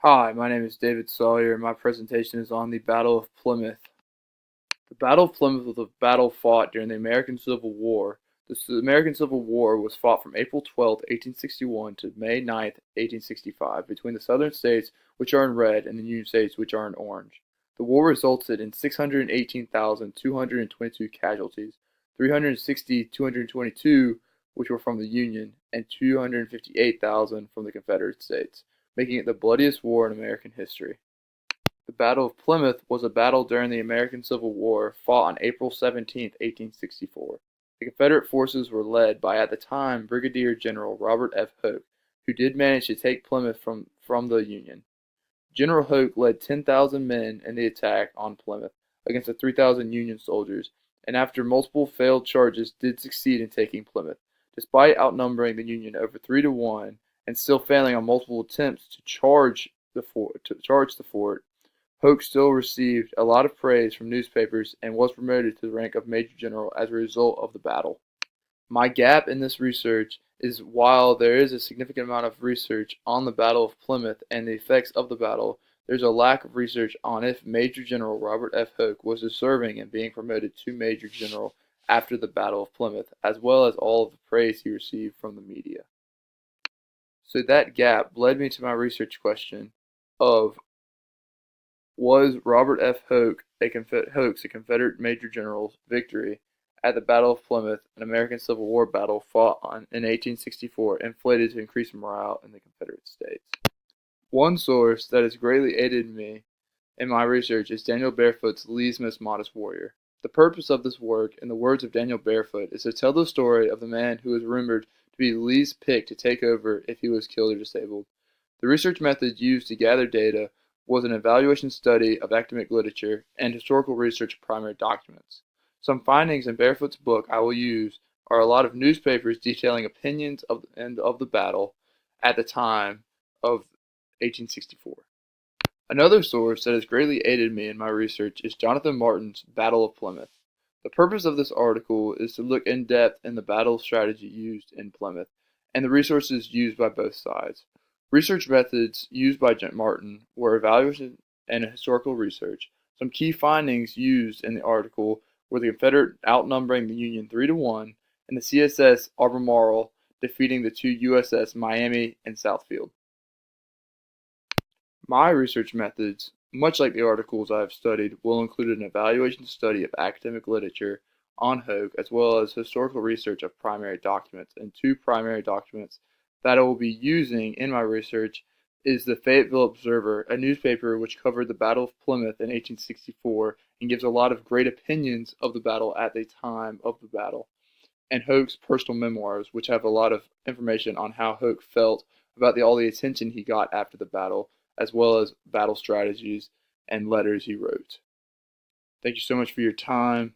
Hi, my name is David Sawyer, and my presentation is on the Battle of Plymouth. The Battle of Plymouth was a battle fought during the American Civil War. The American Civil War was fought from April 12, 1861 to May 9, 1865, between the Southern states, which are in red, and the Union states, which are in orange. The war resulted in 618,222 casualties, 360,222 which were from the Union, and 258,000 from the Confederate States, making it the bloodiest war in American history. The Battle of Plymouth was a battle during the American Civil War fought on April 17, 1864. The Confederate forces were led by, at the time, Brigadier General Robert F. Hoke, who did manage to take Plymouth from the Union. General Hoke led 10,000 men in the attack on Plymouth against the 3,000 Union soldiers, and after multiple failed charges did succeed in taking Plymouth, despite outnumbering the Union over 3-1 and still failing on multiple attempts to charge the fort. Hoke still received a lot of praise from newspapers and was promoted to the rank of Major General as a result of the battle. My gap in this research is, while there is a significant amount of research on the Battle of Plymouth and the effects of the battle, there's a lack of research on if Major General Robert F. Hoke was deserving in being promoted to Major General after the Battle of Plymouth, as well as all of the praise he received from the media. So that gap led me to my research question of, was Robert F. Hoke a Confederate Major General's victory at the Battle of Plymouth, an American Civil War battle fought in 1864, inflated to increase morale in the Confederate States? One source that has greatly aided me in my research is Daniel Barefoot's Lee's Most Modest Warrior. The purpose of this work, in the words of Daniel Barefoot, is to tell the story of the man who was rumored to be Lee's pick to take over if he was killed or disabled. The research methods used to gather data was an evaluation study of academic literature and historical research of primary documents. Some findings in Barefoot's book I will use are a lot of newspapers detailing opinions of the battle at the time of 1864. Another source that has greatly aided me in my research is Jonathan Martin's Battle of Plymouth. The purpose of this article is to look in depth in the battle strategy used in Plymouth and the resources used by both sides. Research methods used by Martin were evaluation and historical research. Some key findings used in the article were the Confederate outnumbering the Union 3-1 and the CSS Albemarle defeating the two USS Miami and Southfield. My research methods, much like the articles I have studied, will include an evaluation study of academic literature on Hoke, as well as historical research of primary documents. And two primary documents that I will be using in my research is the Fayetteville Observer, a newspaper which covered the Battle of Plymouth in 1864 and gives a lot of great opinions of the battle at the time of the battle, and Hoke's personal memoirs, which have a lot of information on how Hoke felt about all the attention he got after the battle, as well as battle strategies and letters he wrote. Thank you so much for your time.